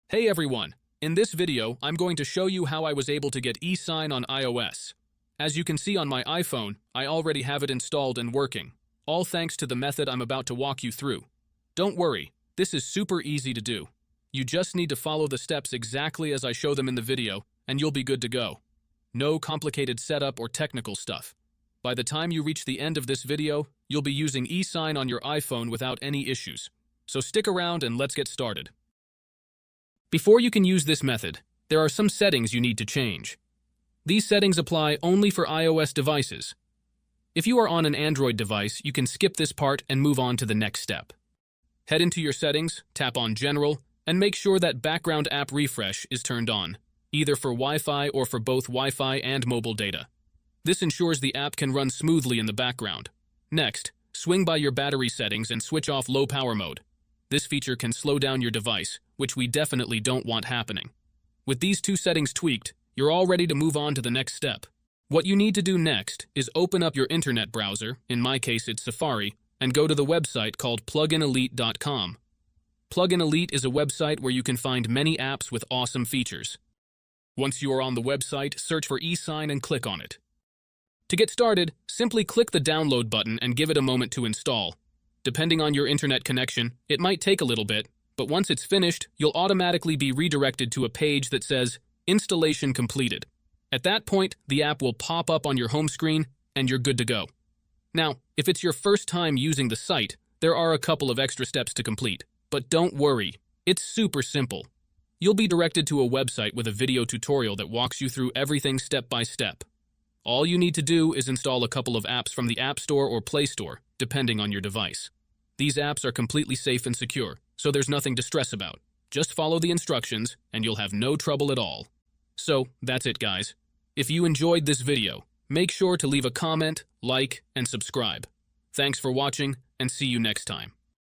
Hey everyone! In this video, I'm going to show you how I was able to get eSign on iOS. As you can see on my iPhone, I already have it installed and working, all thanks to the method I'm about to walk you through. Don't worry, this is super easy to do. You just need to follow the steps exactly as I show them in the video, and you'll be good to go. No complicated setup or technical stuff. By the time you reach the end of this video, you'll be using eSign on your iPhone without any issues. So stick around and let's get started. Before you can use this method, there are some settings you need to change. These settings apply only for iOS devices. If you are on an Android device, you can skip this part and move on to the next step. Head into your settings, tap on General, and make sure that background app refresh is turned on, either for Wi-Fi or for both Wi-Fi and mobile data. This ensures the app can run smoothly in the background. Next, swing by your battery settings and switch off low power mode. This feature can slow down your device, which we definitely don't want happening. With these two settings tweaked, you're all ready to move on to the next step. What you need to do next is open up your internet browser, in my case it's Safari, and go to the website called pluginelite.com. Plugin Elite is a website where you can find many apps with awesome features. Once you are on the website, search for eSign and click on it. To get started, simply click the download button and give it a moment to install. Depending on your internet connection, it might take a little bit, but once it's finished, you'll automatically be redirected to a page that says, Installation completed. At that point, the app will pop up on your home screen, and you're good to go. Now, if it's your first time using the site, there are a couple of extra steps to complete. But don't worry, it's super simple. You'll be directed to a website with a video tutorial that walks you through everything step by step. All you need to do is install a couple of apps from the App Store or Play Store, depending on your device. These apps are completely safe and secure, so there's nothing to stress about. Just follow the instructions, and you'll have no trouble at all. So, that's it guys. If you enjoyed this video, make sure to leave a comment, like, and subscribe. Thanks for watching, and see you next time.